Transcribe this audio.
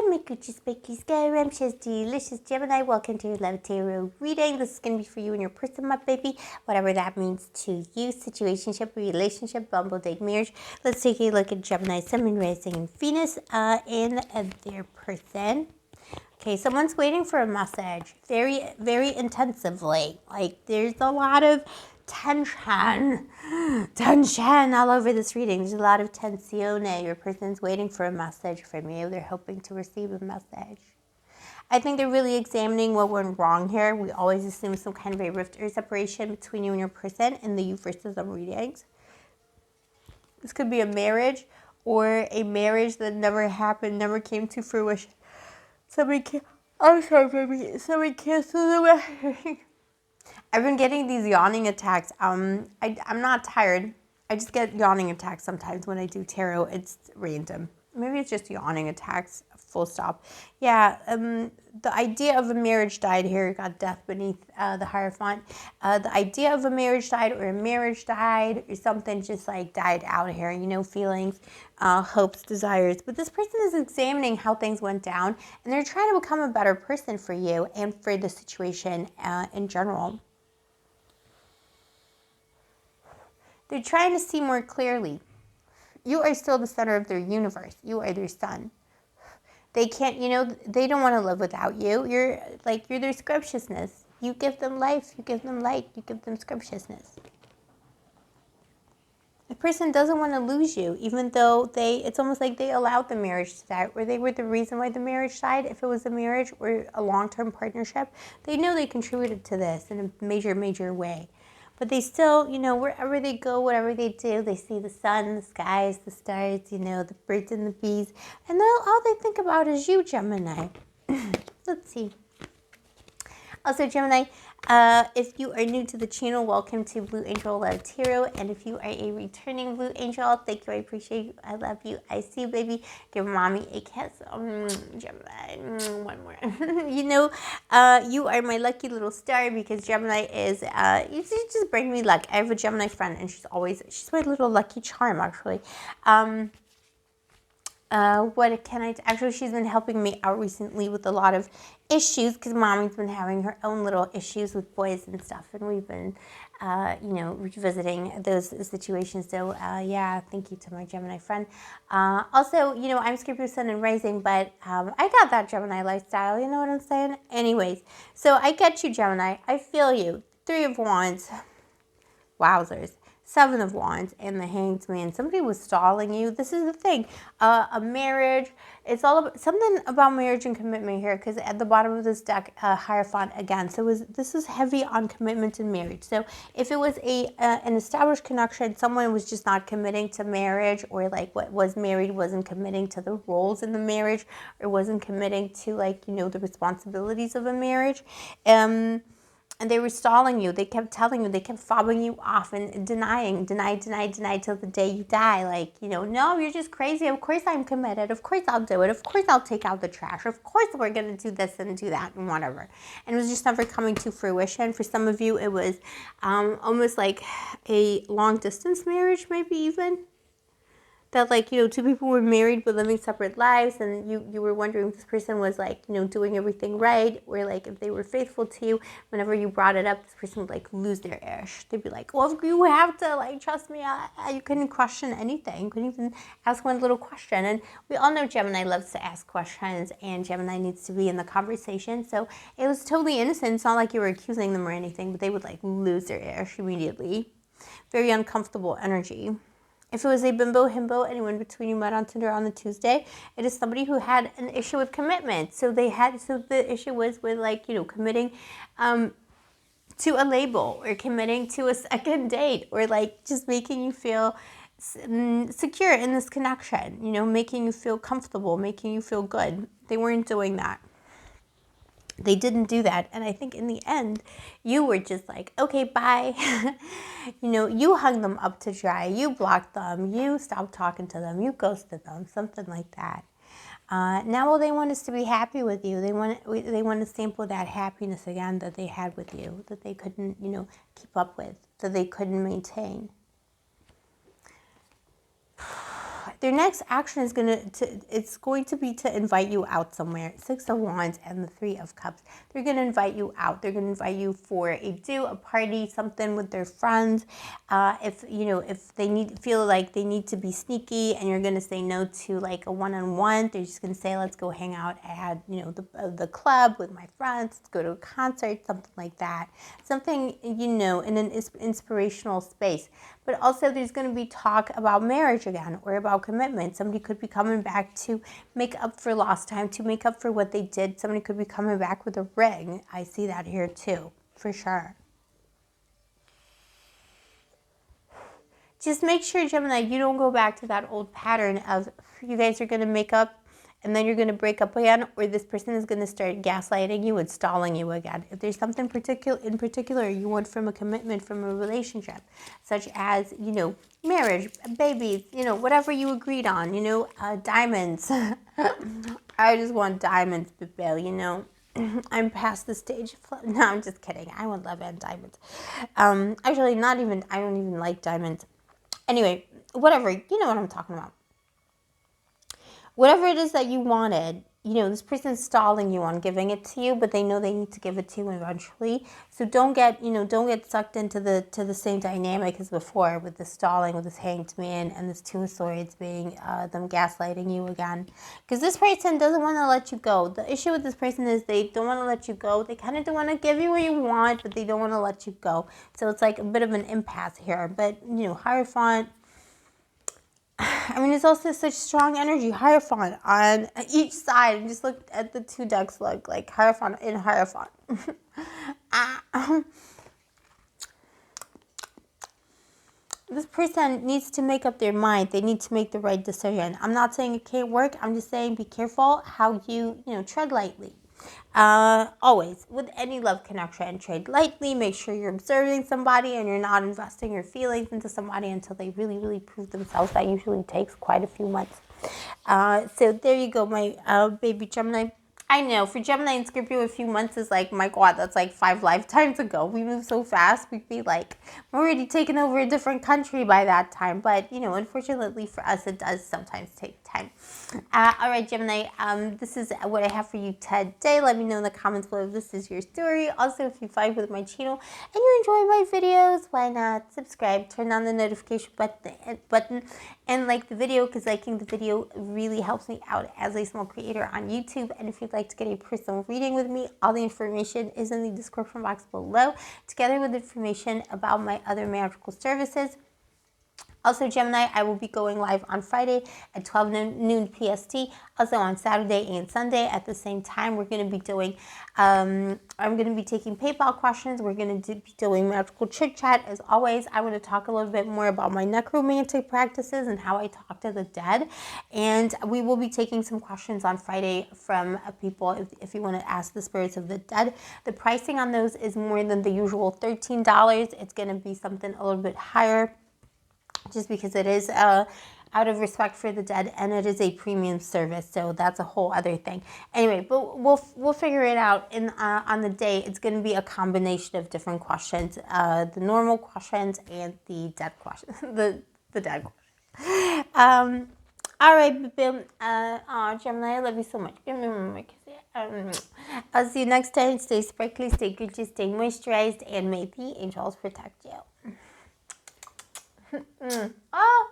my Gucci Spiky Scrumptious Delicious Gemini. Welcome to your Love Tarot reading. This is going to be for you and your person, my baby. Whatever that means to you. Situationship, relationship, bumble, date, marriage. Let's take a look at Gemini, Sun, Moon, Rising, and Venus in their person. Okay, someone's waiting for a message very, very intensively. Like, there's a lot of tension all over this reading. There's a lot of tensione. Your person's waiting for a message from you. They're hoping to receive a message. I think they're really examining what went wrong here. We always assume some kind of a rift or separation between you and your person in the you versus them readings. This could be a marriage or a marriage that never happened, never came to fruition. Somebody canceled the wedding. I've been getting these yawning attacks. I'm not tired. I just get yawning attacks sometimes when I do tarot. It's random. Maybe it's just yawning attacks, full stop. Yeah, the idea of a marriage died here. You got death beneath the Hierophant. The idea of a marriage died or a marriage died or something just like died out here. You know, feelings, hopes, desires. But this person is examining how things went down and they're trying to become a better person for you and for the situation in general. They're trying to see more clearly. You are still the center of their universe. You are their sun. They can't, you know, they don't want to live without you. You're their scrumptiousness. You give them life. You give them light. You give them scrumptiousness. The person doesn't want to lose you, even though it's almost like they allowed the marriage to die, or they were the reason why the marriage died. If it was a marriage or a long-term partnership, they know they contributed to this in a major, major way. But they still, you know, wherever they go, whatever they do, they see the sun, the skies, the stars, you know, the birds and the bees. And all they think about is you, Gemini. Let's see. Also, Gemini, if you are new to the channel, welcome to Blue Angel Love Tarot. And if you are a returning Blue Angel, thank you, I appreciate you, I love you, I see you, baby. Give mommy a kiss. Gemini, one more. You know, you are my lucky little star because Gemini is, you just bring me luck. I have a Gemini friend and she's my little lucky charm, actually. What can I, actually she's been helping me out recently with a lot of issues because mommy's been having her own little issues with boys and stuff, and we've been, you know, revisiting those situations. So yeah, thank you to my Gemini friend. Also, you know, I'm Scorpio Sun and Rising, but I got that Gemini lifestyle, you know what I'm saying? Anyways, so I get you, Gemini. I feel you. 3 of Wands. Wowzers. 7 of Wands and the Hanged Man. Somebody was stalling you. This is the thing. A marriage. It's all about something about marriage and commitment here, because at the bottom of this deck, Hierophant again. So this is heavy on commitment and marriage. So if it was an established connection, someone was just not committing to marriage, or like what was married wasn't committing to the roles in the marriage, or wasn't committing to, like, you know, the responsibilities of a marriage. And they were stalling you. They kept telling you, they kept fobbing you off and deny till the day you die. Like, you know, no, you're just crazy. Of course I'm committed. Of course I'll do it. Of course I'll take out the trash. Of course we're going to do this and do that and whatever. And it was just never coming to fruition. For some of you, it was almost like a long distance marriage, maybe even. That, like, you know, 2 people were married but living separate lives, and you were wondering if this person was, like, you know, doing everything right, or like if they were faithful to you. Whenever you brought it up, this person would, like, lose their ish. They'd be like, well, you have to, like, trust me. You couldn't question anything. You couldn't even ask one little question. And we all know Gemini loves to ask questions, and Gemini needs to be in the conversation. So it was totally innocent. It's not like you were accusing them or anything, but they would, like, lose their ish immediately. Very uncomfortable energy. If it was a bimbo, himbo, anyone between you met on Tinder on the Tuesday, it is somebody who had an issue with commitment. So the issue was with, like, you know, committing to a label, or committing to a second date, or like just making you feel secure in this connection, you know, making you feel comfortable, making you feel good. They weren't doing that. They didn't do that. And I think in the end, you were just like, okay, bye. You know, you hung them up to dry. You blocked them. You stopped talking to them. You ghosted them, something like that. Now they want us to be happy with you. They want to sample that happiness again that they had with you, that they couldn't, you know, keep up with, that they couldn't maintain. their next action is it's going to be to invite you out somewhere. 6 of Wands and the 3 of Cups. They're going to invite you out. They're going to invite you for a party, something with their friends. If they feel like they need to be sneaky and you're going to say no to like a one-on-one, they're just going to say, let's go hang out at the club with my friends. Let's go to a concert, something like that. Something in an inspirational space. But also there's going to be talk about marriage again or about commitment. Somebody could be coming back to make up for lost time, to make up for what they did. Somebody could be coming back with a ring. I see that here too, for sure. Just make sure, Gemini, you don't go back to that old pattern of you guys are going to make up and then you're going to break up again, or this person is going to start gaslighting you and stalling you again. If there's something in particular you want from a commitment, from a relationship, such as, marriage, babies, whatever you agreed on, diamonds. I just want diamonds, Bill, I'm past the stage of, no, I'm just kidding. I want love and diamonds. Actually, I don't even like diamonds. Anyway, whatever, you know what I'm talking about. Whatever it is that you wanted, this person's stalling you on giving it to you, but they know they need to give it to you eventually. So don't get sucked into the same dynamic as before with the stalling, with this Hanged Man and this 2 of Swords being them gaslighting you again. Because this person doesn't want to let you go. The issue with this person is they don't want to let you go. They kind of do want to give you what you want, but they don't want to let you go. So it's like a bit of an impasse here. But, Hierophant, it's also such strong energy. Hierophant on each side. Just look at the 2 decks, look like Hierophant in Hierophant. This person needs to make up their mind. They need to make the right decision. I'm not saying it can't work. I'm just saying be careful how you tread lightly. Always, with any love connection, tread lightly. Make sure you're observing somebody and you're not investing your feelings into somebody until they really, really prove themselves. That usually takes quite a few months. So there you go, my baby Gemini. I know, for Gemini and Scorpio, a few months is like, my God, that's like 5 lifetimes ago. We move so fast. We'd be like, we're already taking over a different country by that time. But, unfortunately for us, it does sometimes take time. All right, Gemini, this is what I have for you today. Let me know in the comments below if this is your story. Also, if you vibe with my channel and you enjoy my videos, why not subscribe, turn on the notification button, and like the video, because liking the video really helps me out as a small creator on YouTube. And if you'd like to get a personal reading with me, all the information is in the description box below, together with information about my other magical services. Also, Gemini, I will be going live on Friday at 12 noon PST. Also on Saturday and Sunday at the same time. We're going to be doing, I'm going to be taking PayPal questions. We're going to be doing magical chit chat. As always, I want to talk a little bit more about my necromantic practices and how I talk to the dead. And we will be taking some questions on Friday from people if you want to ask the spirits of the dead. The pricing on those is more than the usual $13. It's going to be something a little bit higher, just because it is out of respect for the dead, and it is a premium service, so that's a whole other thing. Anyway, but we'll figure it out on the day. It's going to be a combination of different questions, the normal questions and the dead questions, the dead questions. All right, boom. Gemini, I love you so much. Give me my kiss. I'll see you next time. Stay sparkly, stay gorgeous, stay moisturized, and may the angels protect you. Oh.